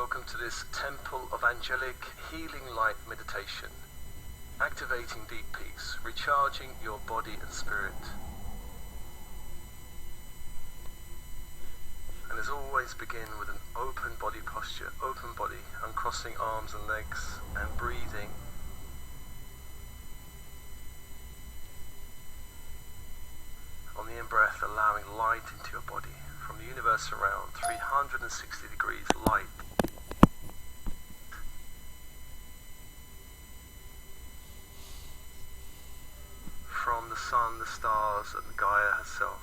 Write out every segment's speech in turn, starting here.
Welcome to this Temple of Angelic Healing Light meditation, activating deep peace, recharging your body and spirit. And as always, begin with an open body posture, open body, uncrossing arms and legs, and breathing. On the in-breath, allowing light into your body from the universe around, 360 degrees light. From the sun, the stars, and Gaia herself.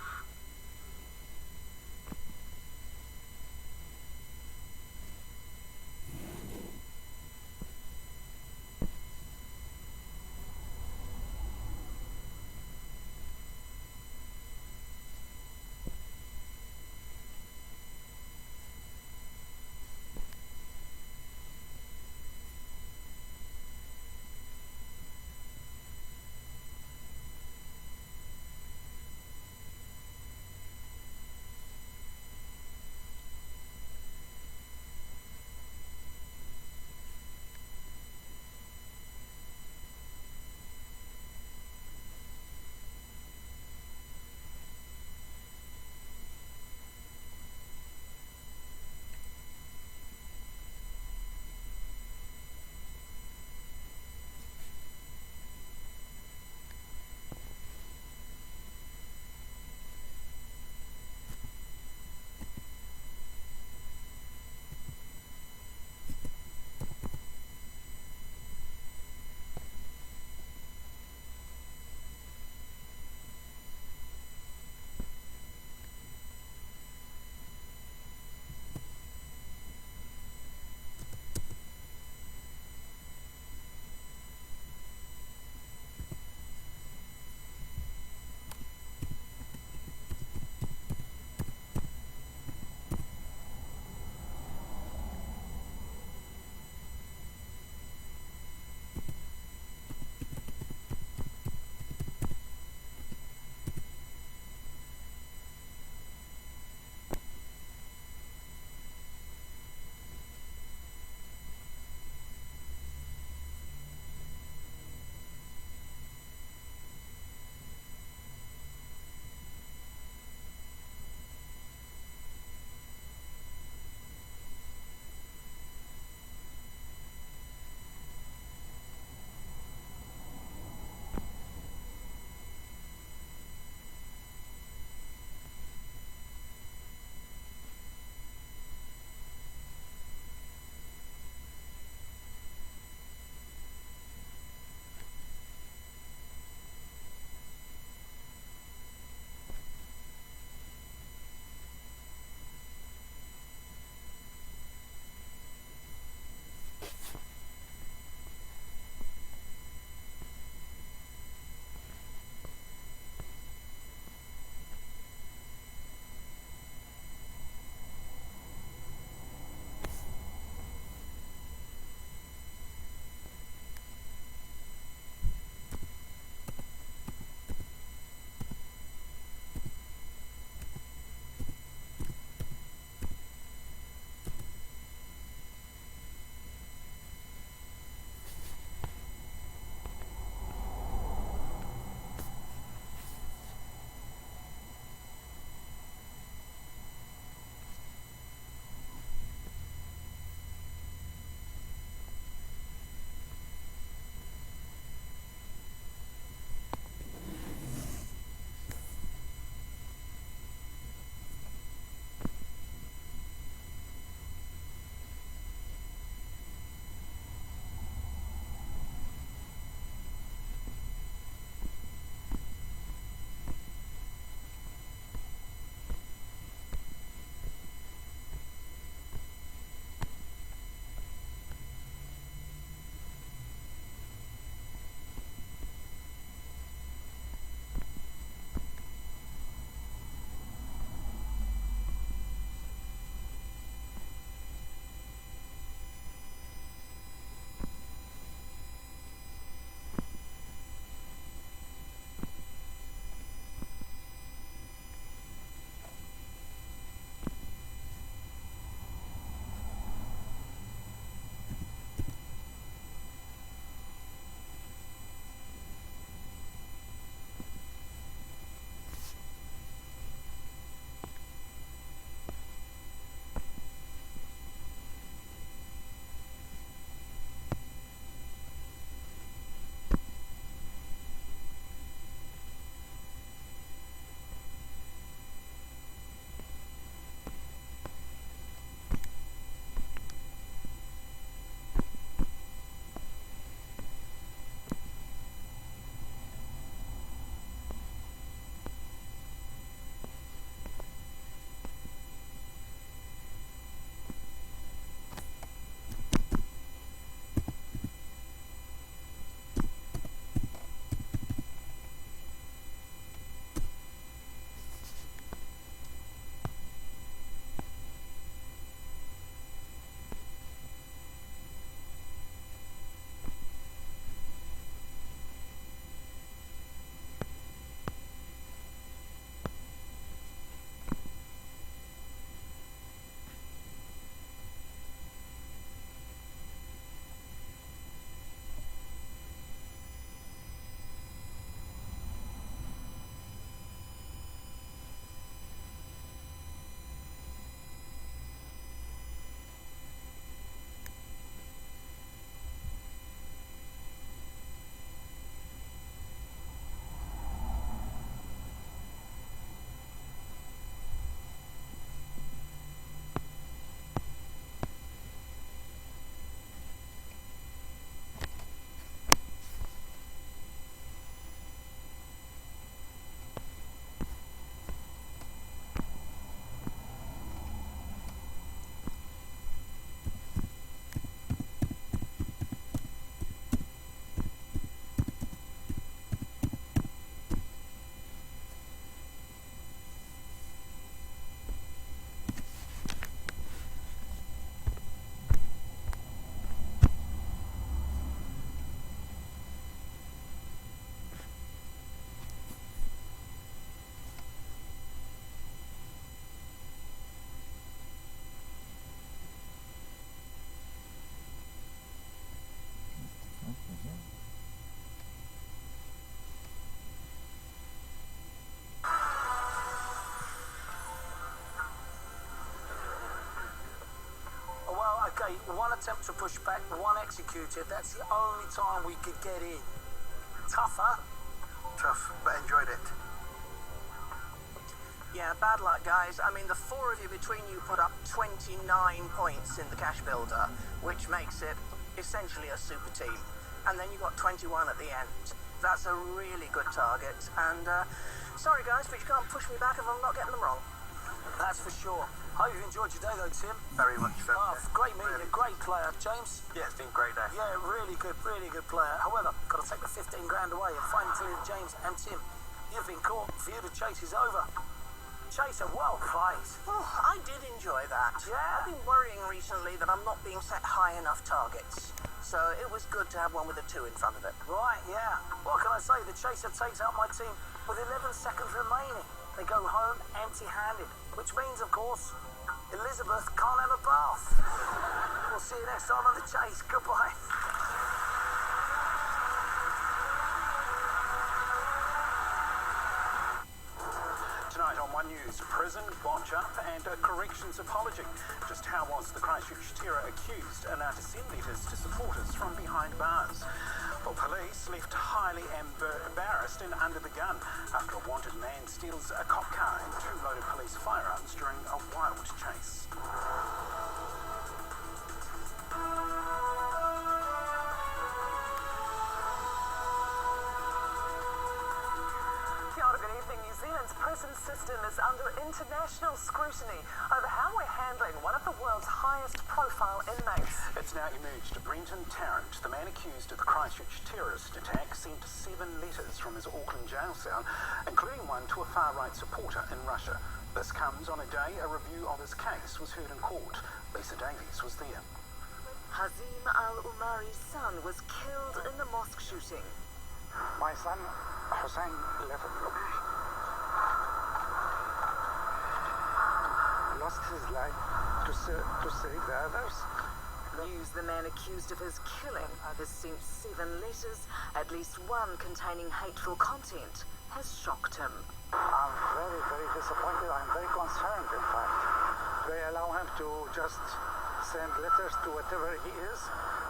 Mate, one attempt to push back, one executed. That's the only time we could get in. Tough, huh? Tough, but enjoyed it. Yeah, bad luck, guys. I mean, the four of you between you put up 29 points in the cash builder, which makes it essentially a super team. And then you got 21 at the end. That's a really good target. And, sorry, guys, but you can't push me back if I'm not getting them wrong. That's for sure. Hope you've enjoyed your day, though, Tim. Very much. Oh, great meeting you. Great player. James? Yeah, it's been a great day. Yeah, really good player. However, got to take the 15 grand away and finally tell you, James and Tim, you've been caught. For you, the chase is over. Chaser, well played. Oh, I did enjoy that. Yeah. I've been worrying recently that I'm not being set high enough targets. So it was good to have one with a 2 in front of it. Right, yeah. What can I say? The Chaser takes out my team with 11 seconds remaining. They go home empty-handed, which means, of course, Elizabeth can't have a bath. We'll see you next time on The Chase. Goodbye. Tonight on One News, prison, watch-up and a corrections apology. Just how was the Christchurch terror accused allowed to send letters to supporters from behind bars? Well, police left highly embarrassed and under the gun after a wanted man steals a cop car and 2 loaded police firearms during a wild chase. Good evening. New Zealand's prison system is under international scrutiny over how we're handling one of the world's highest profile inmates. It's now emerged Brenton Tarrant, the man accused of the Christchurch terrorist attack, sent 7 letters from his Auckland jail cell, including one to a far-right supporter in Russia. This comes on a day a review of his case was heard in court. Lisa Davies was there. Hazim al-Umari's son was killed in the mosque shooting. My son, Hussein, lost his life to save the others. News the man accused of his killing has sent 7 letters, at least one containing hateful content, has shocked him. I'm very, very disappointed. I'm very concerned, in fact. They allow him to just send letters to whatever he is,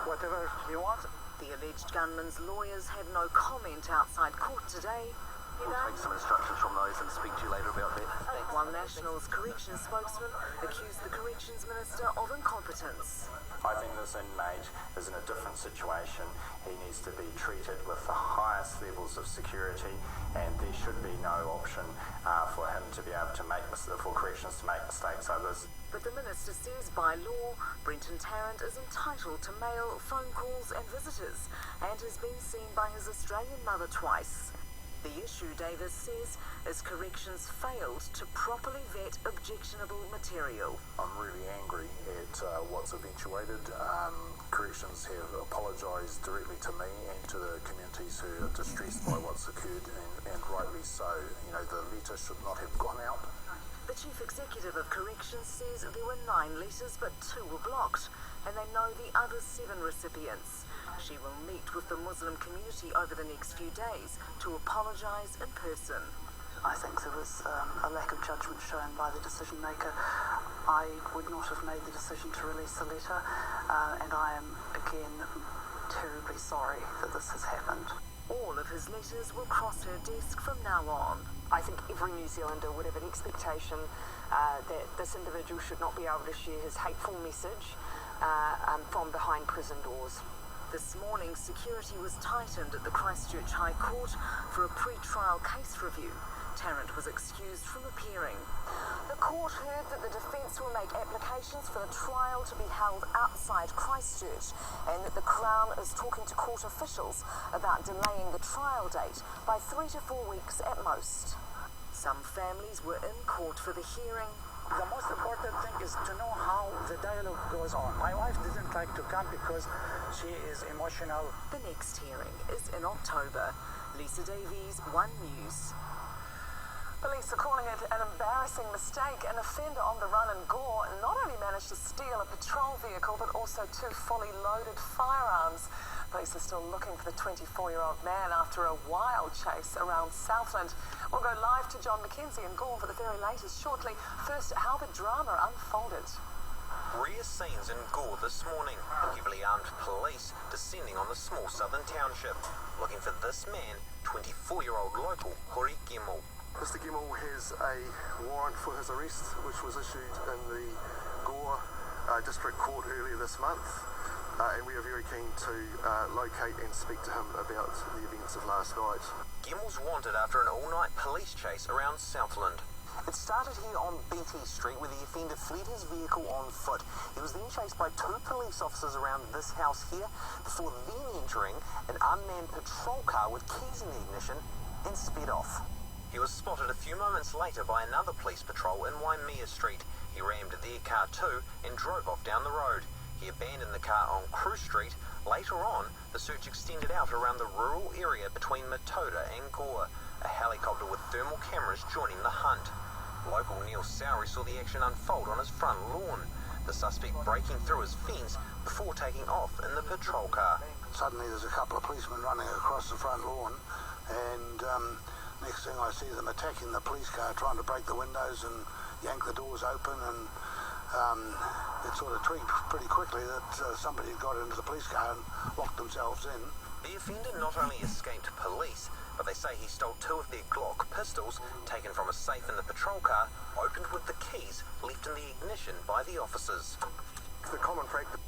whatever he wants. The alleged gunman's lawyers had no comment outside court today. We'll take some instructions from those and speak to you later about that. One National's corrections spokesman accused the corrections minister of incompetence. I think this inmate is in a different situation. He needs to be treated with the highest levels of security, and there should be no option for him to be able to for corrections to make mistakes like this. But the minister says by law, Brenton Tarrant is entitled to mail, phone calls and visitors, and has been seen by his Australian mother twice. The issue, Davis says, is corrections failed to properly vet objectionable material. I'm really angry at what's eventuated. Corrections have apologised directly to me and to the communities who are distressed by what's occurred, and rightly so. You know, the letter should not have gone out. The chief executive of corrections says there were 9 letters, but 2 were blocked, and they know the other 7 recipients. She will meet with the Muslim community over the next few days to apologise in person. I think there was a lack of judgment shown by the decision maker. I would not have made the decision to release the letter, and I am again terribly sorry that this has happened. All of his letters will cross her desk from now on. I think every New Zealander would have an expectation that this individual should not be able to share his hateful message from behind prison doors. This morning, security was tightened at the Christchurch High Court for a pre-trial case review. Tarrant was excused from appearing. The court heard that the defence will make applications for the trial to be held outside Christchurch, and that the Crown is talking to court officials about delaying the trial date by 3 to 4 weeks at most. Some families were in court for the hearing. The most important thing is to know how the dialogue goes on. My wife didn't like to come because she is emotional. The next hearing is in October. Lisa Davies, One News. Police are calling it an embarrassing mistake. An offender on the run in Gore not only managed to steal a patrol vehicle, but also 2 fully loaded firearms. Police are still looking for the 24-year-old man after a wild chase around Southland. We'll go live to John McKenzie in Gore for the very latest shortly. First, how the drama unfolded. Rare scenes in Gore this morning. Heavily armed police descending on the small southern township, looking for this man, 24-year-old local Hori Gemmell. Mr. Gemmell has a warrant for his arrest, which was issued in the Gore District Court earlier this month, and we are very keen to locate and speak to him about the events of last night. Gemmell's wanted after an all-night police chase around Southland. It started here on BT Street where the offender fled his vehicle on foot. He was then chased by 2 police officers around this house here before then entering an unmanned patrol car with keys in the ignition and sped off. He was spotted a few moments later by another police patrol in Waimea Street. He rammed their car too and drove off down the road. He abandoned the car on Crew Street. Later on, the search extended out around the rural area between Matoda and Gore, a helicopter with thermal cameras joining the hunt. Local Neil Sowry saw the action unfold on his front lawn, the suspect breaking through his fence before taking off in the patrol car. Suddenly there's a couple of policemen running across the front lawn, and next thing I see them attacking the police car, trying to break the windows and yank the doors open, and it sort of twigged pretty quickly that somebody had got into the police car and locked themselves in. The offender not only escaped police, but they say he stole 2 of their Glock pistols taken from a safe in the patrol car, opened with the keys left in the ignition by the officers. The common practice.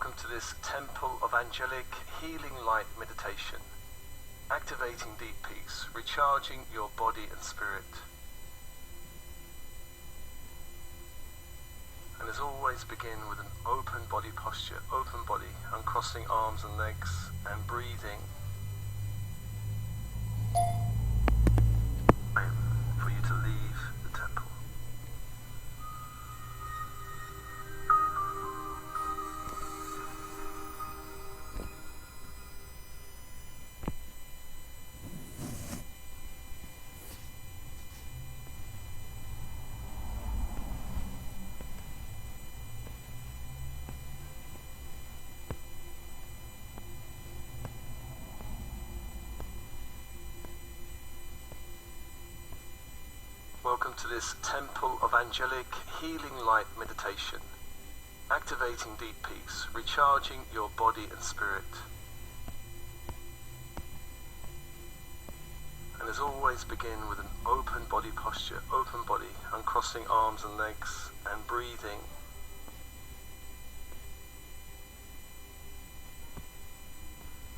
Welcome to this Temple of Angelic Healing Light meditation. Activating deep peace, recharging your body and spirit. And as always, begin with an open body posture, open body, uncrossing arms and legs, and breathing. Time for you to leave the temple. Welcome to this Temple of Angelic Healing Light meditation. Activating deep peace, recharging your body and spirit. And as always, begin with an open body posture, open body, uncrossing arms and legs, and breathing.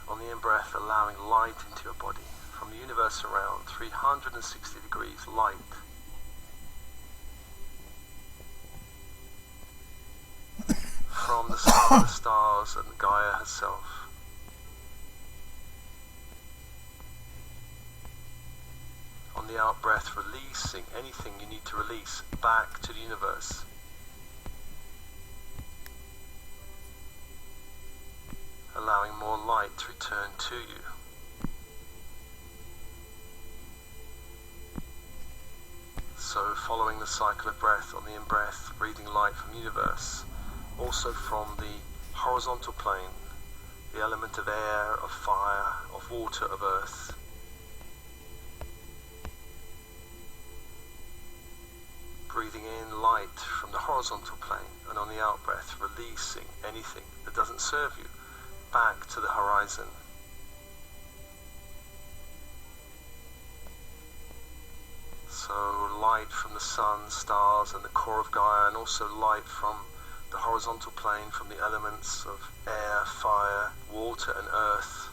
On the in-breath, allowing light into your body, from the universe around, 360 degrees light. From the sun, the stars, and Gaia herself. On the out-breath, releasing anything you need to release back to the universe. Allowing more light to return to you. So following the cycle of breath, on the in-breath, breathing light from the universe. Also from the horizontal plane, the element of air, of fire, of water, of earth. Breathing in light from the horizontal plane, and on the out-breath, releasing anything that doesn't serve you back to the horizon. So light from the sun, stars, and the core of Gaia, and also light from the horizontal plane, from the elements of air, fire, water, and earth.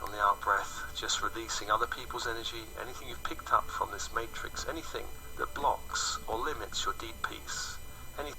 On the out-breath, just releasing other people's energy, anything you've picked up from this matrix, anything that blocks or limits your deep peace. Anything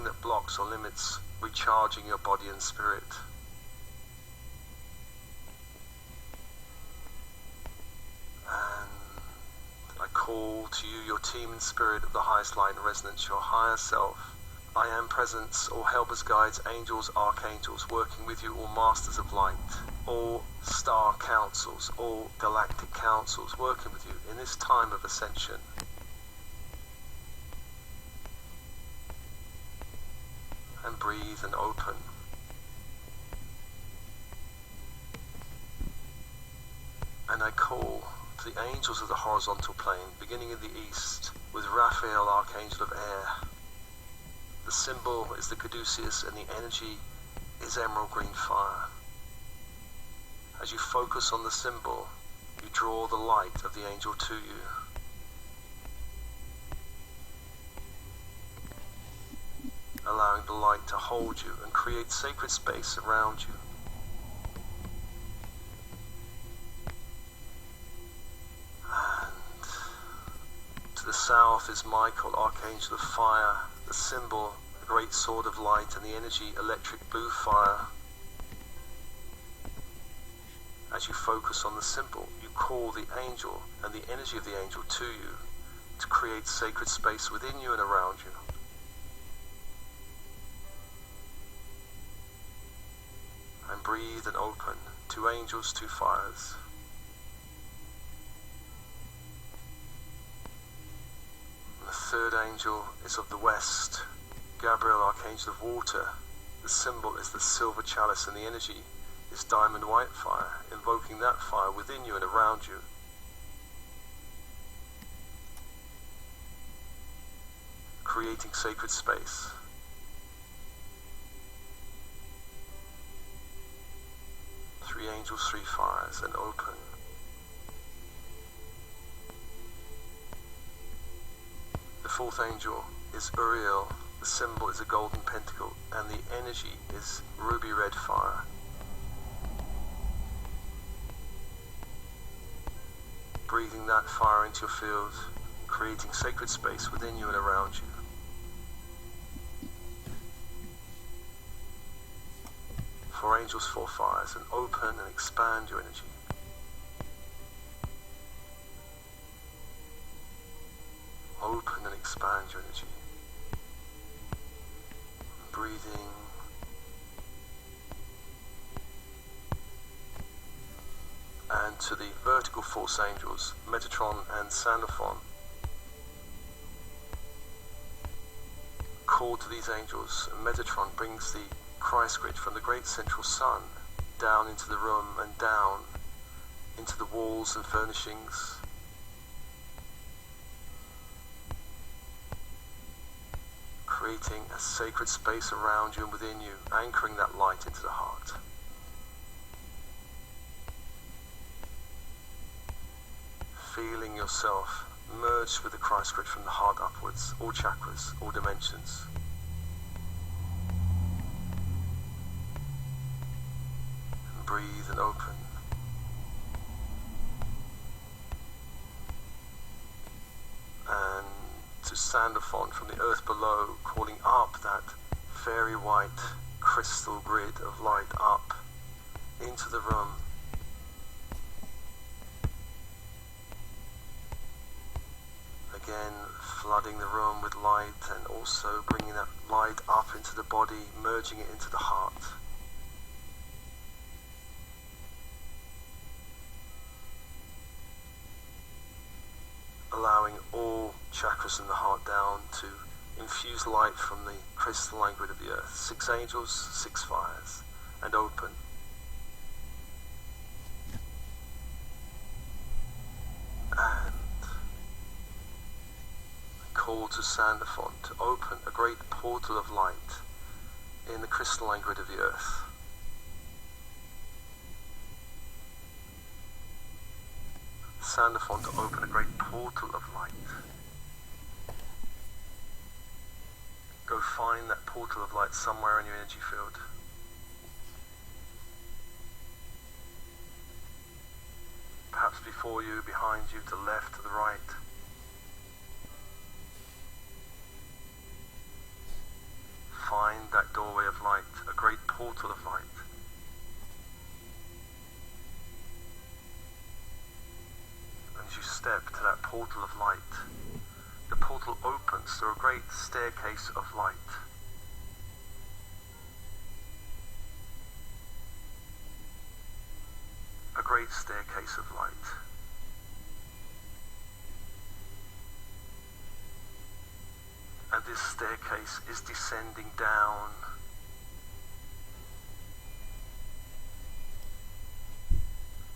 that blocks or limits recharging your body and spirit. And I call to you, your team in spirit of the highest light and resonance, your higher self, I am presence, all helpers, guides, angels, archangels, working with you, all masters of light, all star councils, all galactic councils, working with you in this time of ascension. And breathe and open. And I call to the angels of the horizontal plane, beginning in the east, with Raphael, Archangel of Air. The symbol is the caduceus and the energy is emerald green fire. As you focus on the symbol, you draw the light of the angel to you. Allowing the light to hold you and create sacred space around you. And to the south is Michael, Archangel of Fire, the symbol, the great sword of light, and the energy, electric blue fire. As you focus on the symbol, you call the angel and the energy of the angel to you to create sacred space within you and around you. And breathe and open. 2 angels, 2 fires. And the 3rd angel is of the west, Gabriel, Archangel of Water. The symbol is the silver chalice and the energy is diamond white fire, invoking that fire within you and around you. Creating sacred space. Three angels, 3 fires, and open. The 4th angel is Uriel. The symbol is a golden pentacle, and the energy is ruby red fire. Breathing that fire into your field, creating sacred space within you and around you. Four angels, 4 fires, and open and expand your energy. Open and expand your energy. Breathing. And to the vertical force angels, Metatron and Sandalphon. Call to these angels. Metatron brings the Christ grid from the great central sun down into the room and down into the walls and furnishings. Creating a sacred space around you and within you, anchoring that light into the heart. Feeling yourself merged with the Christ grid from the heart upwards, all chakras, all dimensions. And breathe and open. And to Sandalphon from the earth below, calling up that fairy white crystal grid of light up into the room. Again, flooding the room with light and also bringing that light up into the body, merging it into the heart. Allowing all chakras in the heart down to infuse light from the crystalline grid of the earth. 6 angels, 6 fires, and open. And call to Sandalphon to open a great portal of light in the crystalline grid of the earth. Sandalphon to open a great portal of light. Go find that portal of light somewhere in your energy field. Perhaps before you, behind you, to the left, to the right. Find that doorway of light, a great portal of light. And as you step to that portal of light, the portal opens through a great staircase of light. great staircase of light. And this staircase is descending down.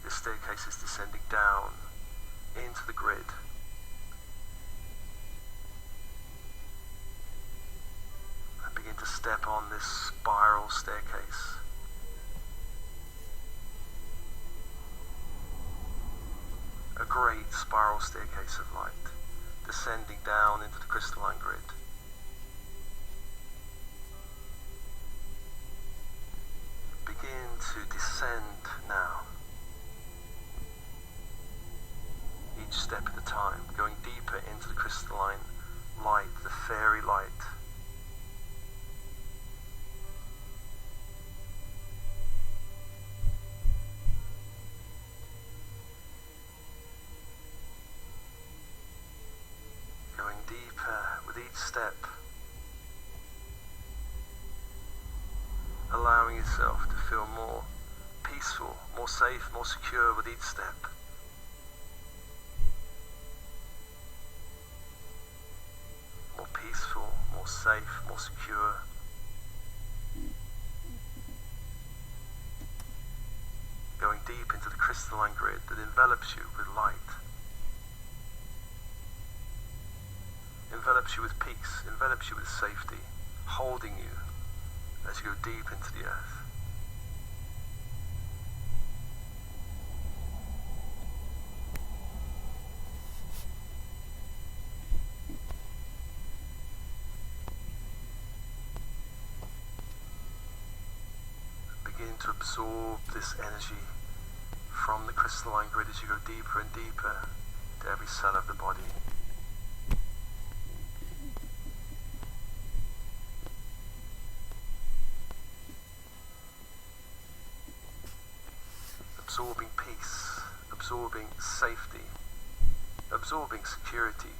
This staircase is descending down into the grid. And begin to step on this spiral staircase. A great spiral staircase of light, descending down into the crystalline grid. Begin to descend now. Each step at a time, going deeper into the crystalline light, the fairy light. Going deeper with each step. Allowing yourself to feel more peaceful, more safe, more secure with each step. More peaceful, more safe, more secure. Going deep into the crystalline grid that envelops you with light. Envelops you with peace, envelops you with safety, holding you as you go deep into the earth. Begin to absorb this energy from the crystalline grid as you go deeper and deeper to every cell of the body. Absorbing peace, absorbing safety, absorbing security.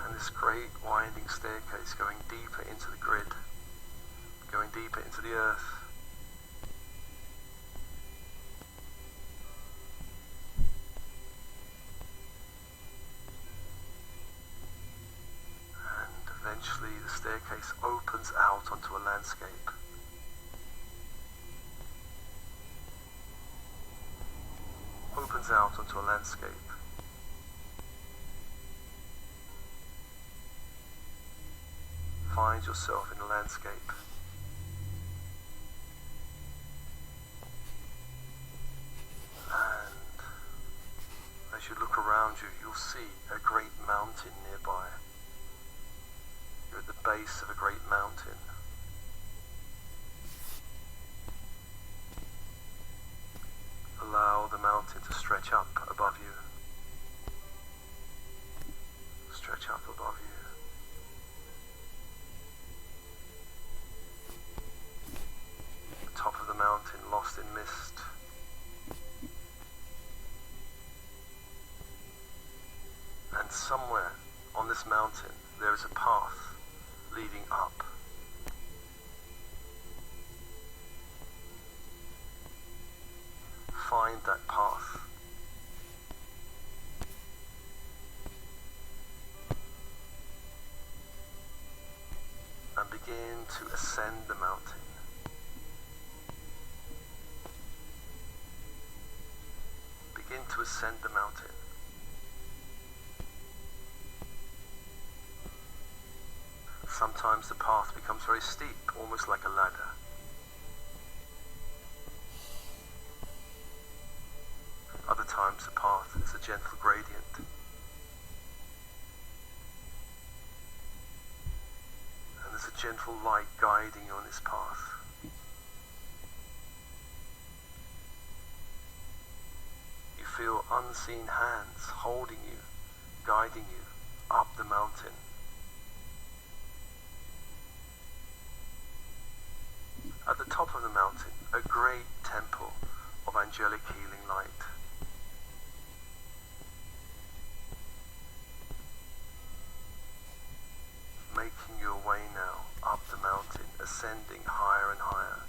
And this great winding staircase going deeper into the grid, going deeper into the earth. Eventually the staircase opens out onto a landscape. Opens out onto a landscape. Find yourself in a landscape. And as you look around you, you'll see a great mountain nearby. You're at the base of a great mountain. Allow the mountain to stretch up above you. Stretch up above you. The top of the mountain lost in mist. And somewhere on this mountain there is a path leading up. Find that path. And begin to ascend the mountain. Begin to ascend the mountain. Sometimes the path becomes very steep, almost like a ladder. Other times the path is a gentle gradient. And there's a gentle light guiding you on this path. You feel unseen hands holding you, guiding you up the mountain. At the top of the mountain, a great temple of angelic healing light. ascending higher and higher.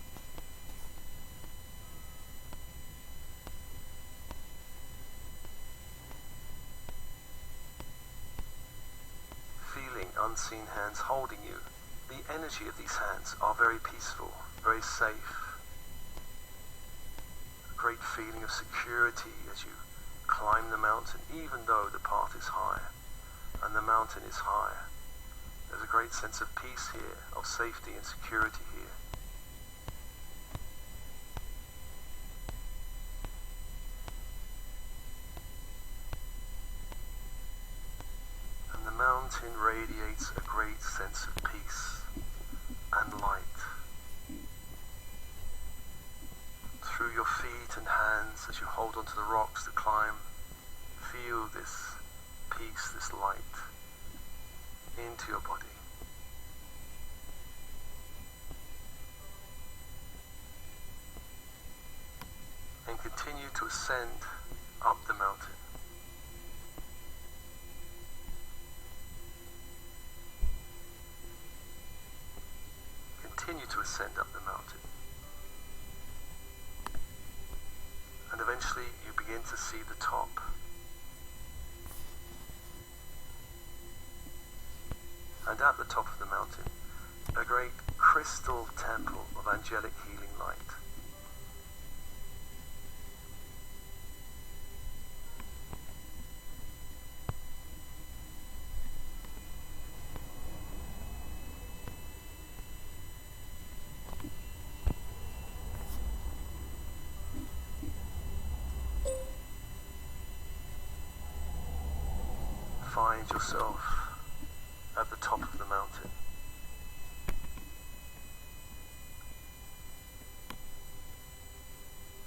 Feeling unseen hands holding you. The energy of these hands are very peaceful, very safe. A great feeling of security as you climb the mountain, even though the path is high and the mountain is high. There's a great sense of peace here, of safety and security here. And the mountain radiates a great sense of peace and light. Through your feet and hands as you hold onto the rocks to climb, feel this peace, this light into your body. And continue to ascend up the mountain. Continue to ascend up the mountain. And eventually you begin to see the top. And at the top of the mountain, a great crystal temple of angelic healing light. Find yourself at the top of the mountain.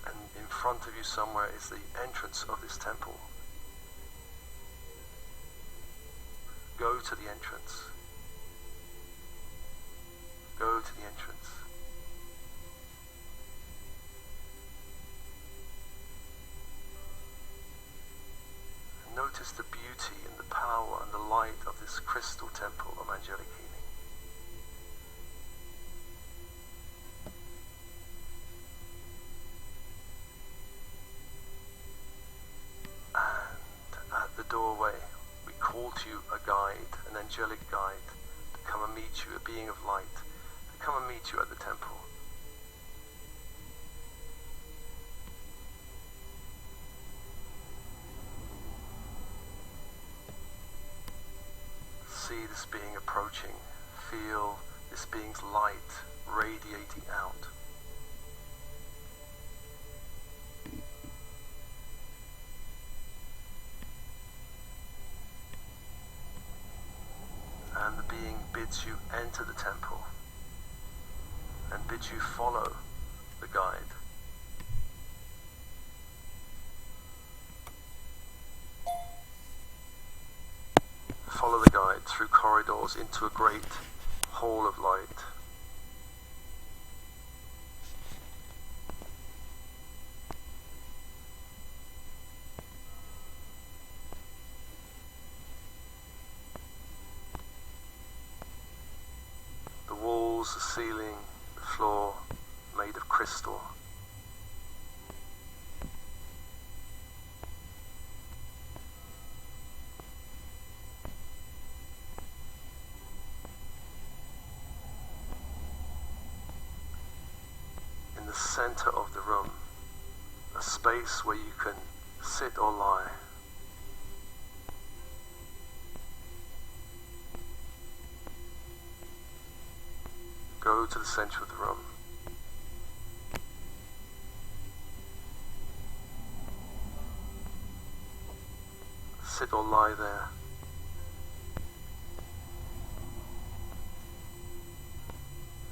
And in front of you somewhere is the entrance of this temple. Go to the entrance. Go to the entrance. Notice the beauty and the power and the light of this crystal temple of angelic healing. And at the doorway, we call to you a guide, an angelic guide, to come and meet you, a being of light, to come and meet you at the temple. See this being approaching, feel this being's light radiating out. And the being bids you enter the temple and bids you follow the guide. Follow the guide through corridors into a great hall of light. The walls, the ceiling, the floor made of crystal. In the center of the room, a space where you can sit or lie. Go to the center of the room. Sit or lie there.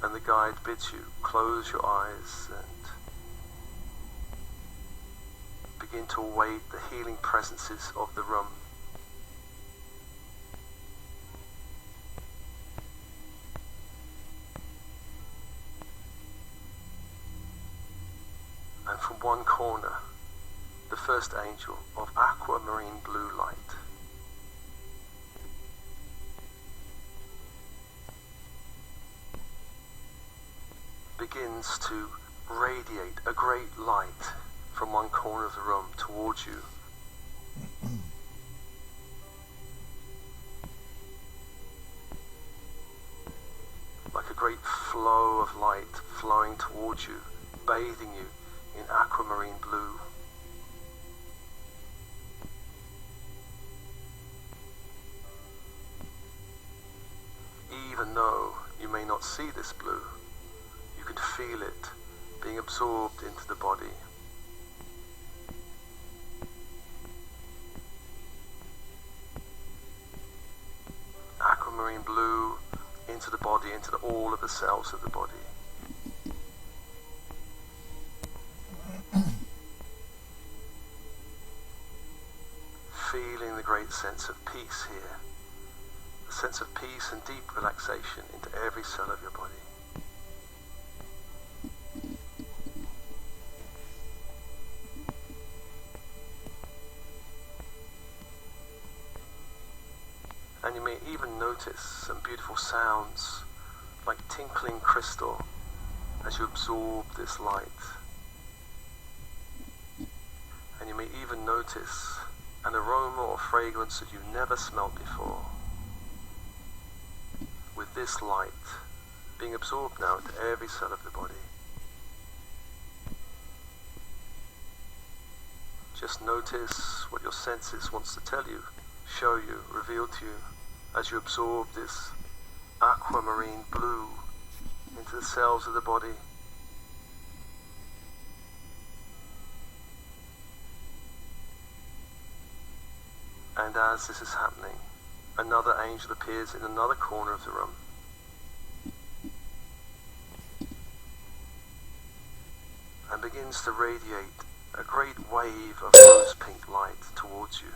And the guide bids you close your eyes and begin to await the healing presences of the room. And from one corner, the first angel of aquamarine blue light. begins to radiate a great light from one corner of the room towards you. Like a great flow of light flowing towards you, bathing you in aquamarine blue. Even though you may not see this blue, you can feel it being absorbed into the body. Aquamarine blue into the body, into all of the cells of the body. Feeling the great sense of peace here. A sense of peace and deep relaxation into every cell of your body. And you may even notice some beautiful sounds like tinkling crystal as you absorb this light. And you may even notice an aroma or fragrance that you've never smelled before. With this light being absorbed now into every cell of the body. Just notice what your senses wants to tell you, show you, reveal to you as you absorb this aquamarine blue into the cells of the body. And as this is happening, another angel appears in another corner of the room. And begins to radiate a great wave of rose pink light towards you.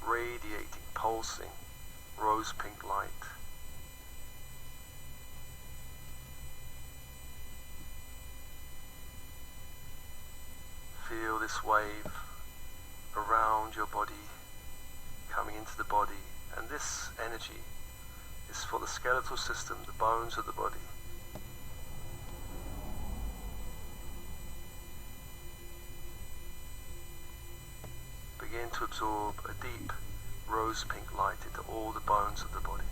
Radiating, pulsing, rose pink light. Feel this wave around your body, coming into the body, and this energy is for the skeletal system, the bones of the body. Begin to absorb a deep rose pink light into all the bones of the body.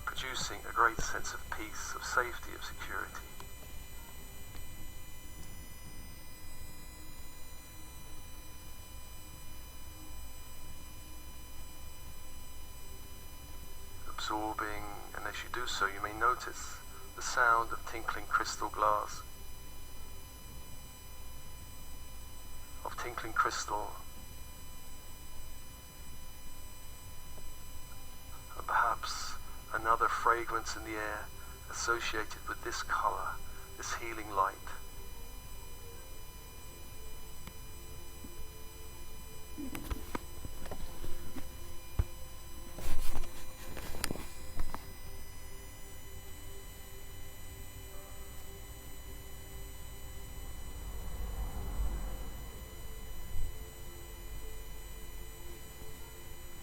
Producing a great sense of peace, of safety, of security. Absorbing, and as you do so, you may notice the sound of tinkling crystal glass, of tinkling crystal, and perhaps another fragrance in the air associated with this color, this healing light.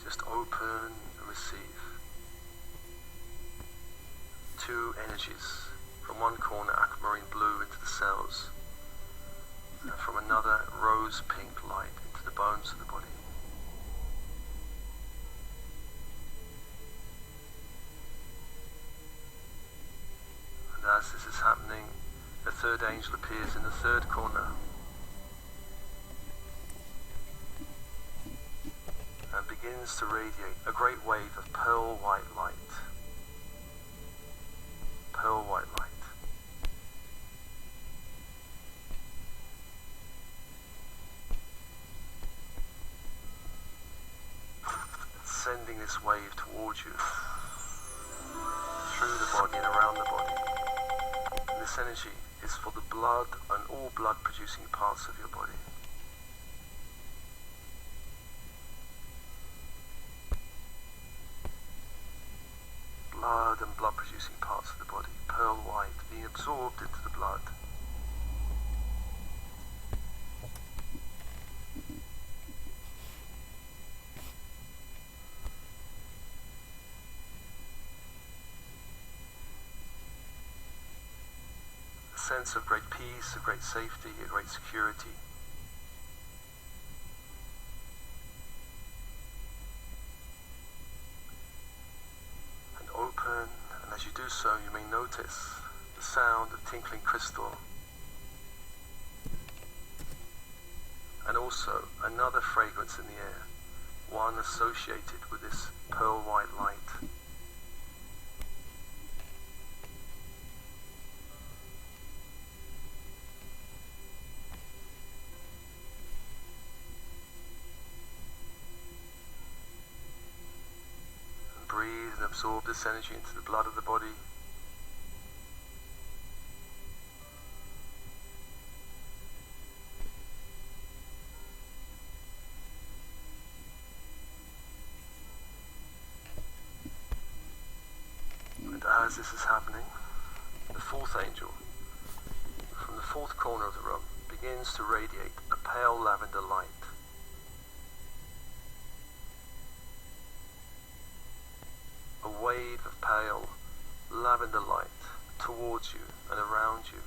Just open and receive. Two energies, from one corner aquamarine blue into the cells, and from another rose pink light into the bones of the body. And as this is happening, the third angel appears in the third corner and begins to radiate a great wave of pearl white light. Pearl white light. Sending this wave towards you, through the body and around the body. And this energy is for the blood and all blood producing parts of your body. blood-producing parts of the body, pearl white, being absorbed into the blood. A sense of great peace, of great safety, a great security. Open, and as you do so, you may notice the sound of tinkling crystal, and also another fragrance in the air, one associated with this pearl white light. Breathe and absorb this energy into the blood of the body. And as this is happening, the fourth angel, from the fourth corner of the room, begins to radiate a pale lavender light. A wave of pale lavender light towards you and around you.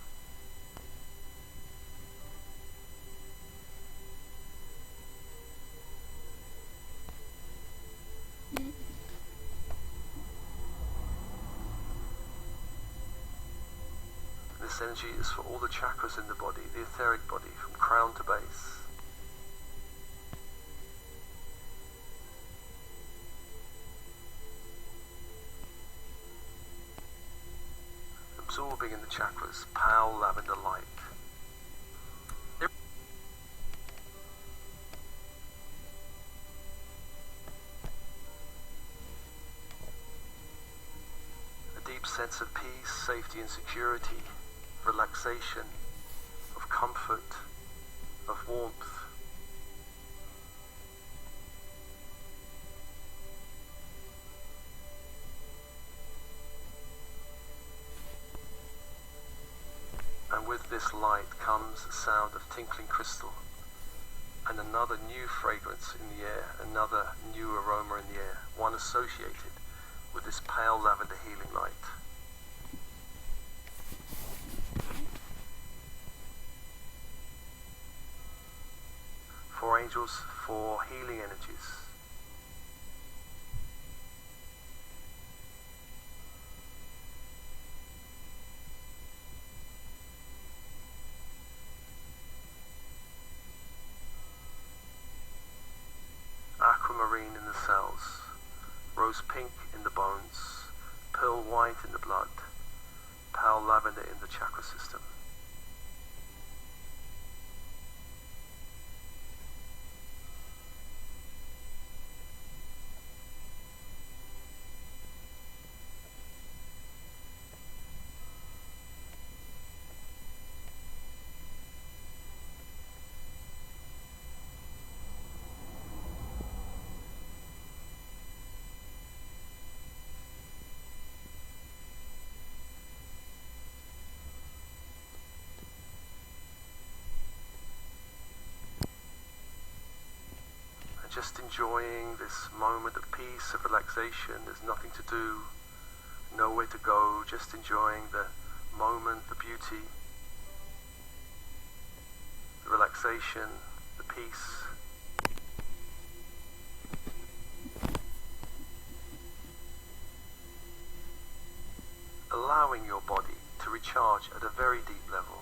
This energy is for all the chakras in the body, the etheric body, from crown to base. Absorbing in the chakras, pale lavender light. A deep sense of peace, safety and security, relaxation, of comfort, of warmth. And with this light comes the sound of tinkling crystal, and another new fragrance in the air, another new aroma in the air, one associated with this pale lavender healing light. Four angels, four healing energies. Aquamarine in the cells, rose pink in the bones, pearl white in the blood, pale lavender in the chakra system. Just enjoying this moment of peace, of relaxation. There's nothing to do, nowhere to go, just enjoying the moment, the beauty, the relaxation, the peace. Allowing your body to recharge at a very deep level.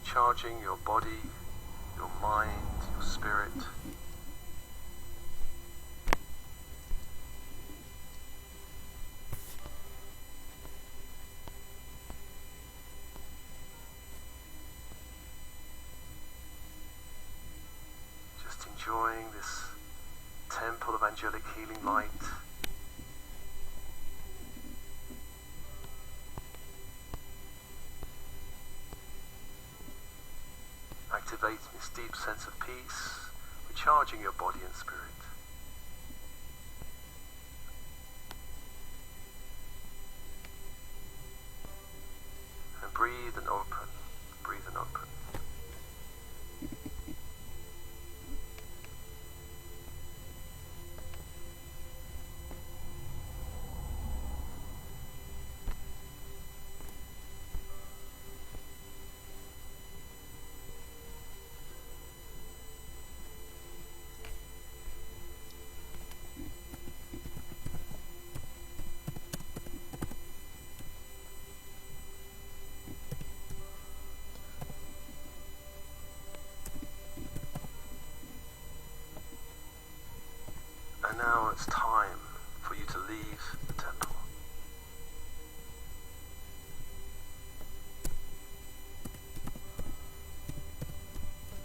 Recharging your body, your mind, your spirit. Just enjoying this temple of angelic healing light. Activating this deep sense of peace, which recharging your body and spirit. And breathe and open, breathe and open. And now it's time for you to leave the temple.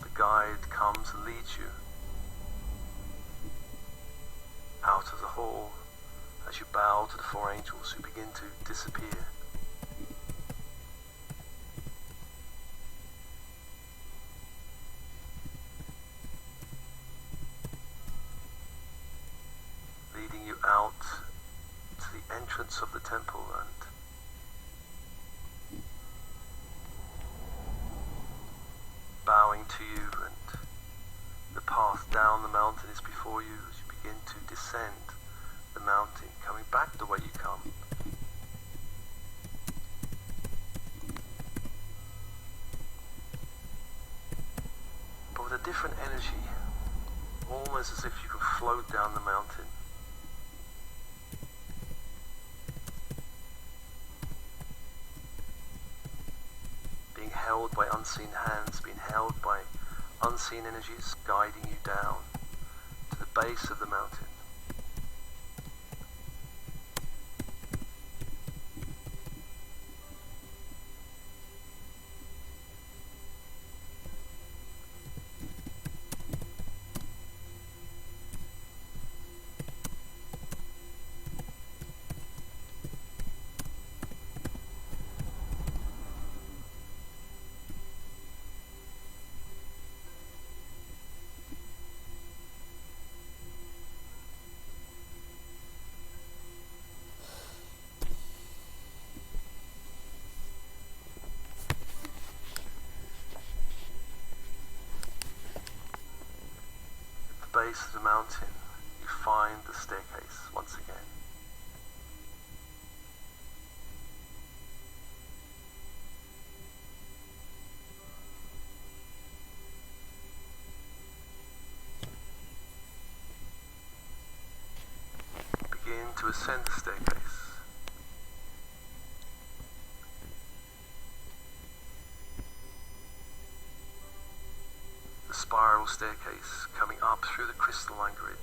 The guide comes and leads you out of the hall as you bow to the four angels who begin to disappear. Leading you out to the entrance of the temple, and bowing to you, and the path down the mountain is before you as you begin to descend the mountain, coming back the way you come. But with a different energy, almost as if you can float down the mountain. Being held by unseen hands, being held by unseen energies guiding you down to the base of the mountain. Base of the mountain, you find the staircase once again. Begin to ascend the staircase. Spiral staircase coming up through the crystalline grid.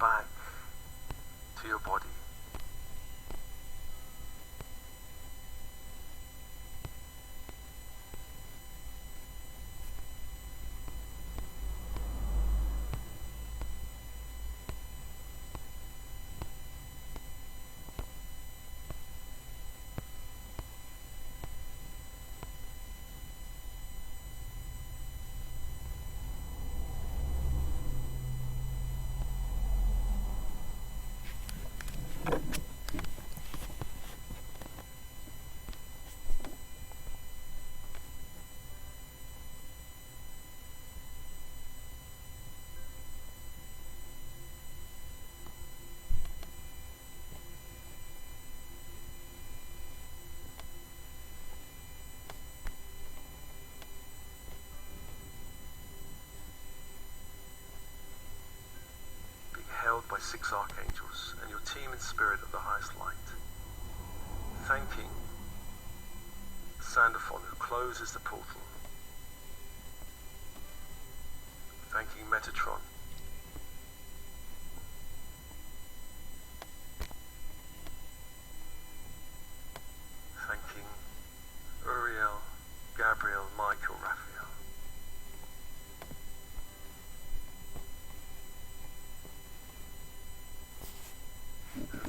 back to your body. Held by 6 archangels and your team in spirit of the highest light, thanking Sandophon who closes the portal, thanking Metatron, thanking Uriel, Gabriel, Michael, Raphael.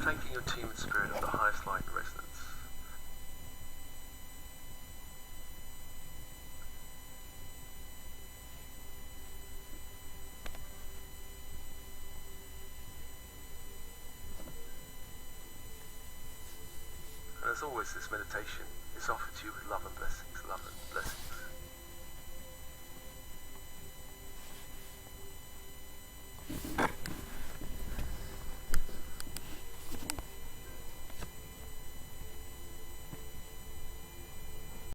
Thanking your team in spirit of the highest light and resonance. And as always, this meditation is offered to you with love and blessings, love and blessings.